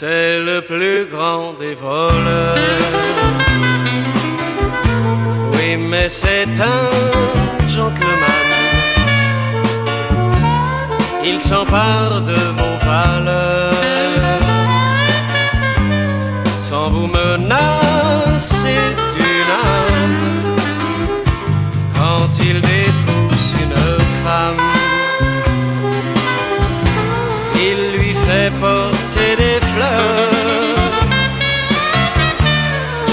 C'est le plus grand des voleurs. Oui, mais c'est un gentleman. Il s'empare de vos valeurs sans vous menacer d'une arme. Quand il détrousse une femme, il lui fait porter des fleurs.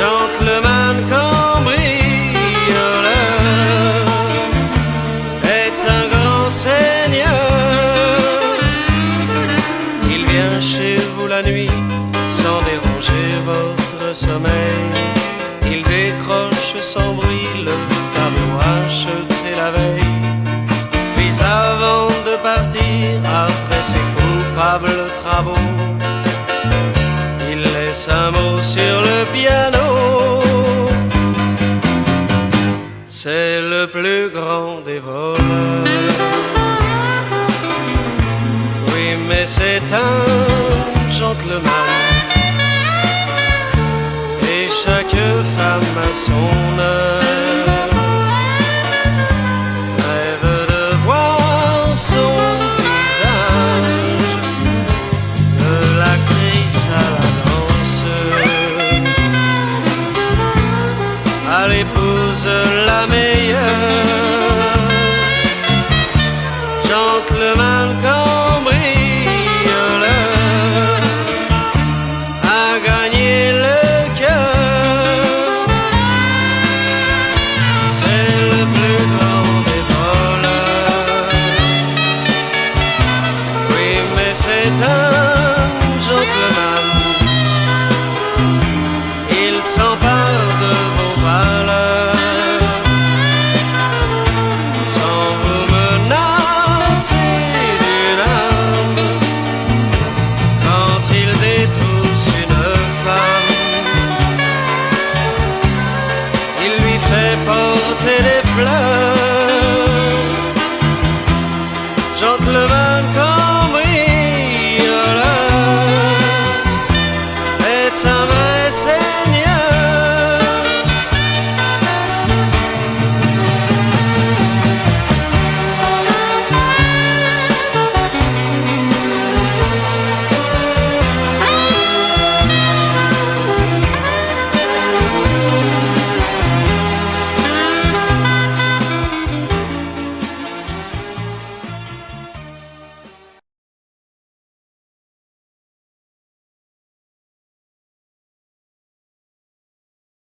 Gentleman cambrioleur est un grand seigneur. Il vient chez vous la nuit sans déranger votre sommeil. Il décroche sans bruit le tableau acheté la veille. Puis avant de partir, après ses coupables travaux, il laisse un mot sur le piano. C'est le plus grand des voleurs. Oui, mais c'est un gentleman. Et chaque femme a son heure. Rêve de voir son visage, de l'actrice à la danseuse, à l'épouse la meilleure. Gentleman cambrioleur a gagné le cœur. C'est le plus grand des voleurs. Oui, mais c'est un gentleman. Il s'empare de vos valeurs sans vous menacer d'une arme. Quand il détrousse une femme, il lui fait porter des fleurs.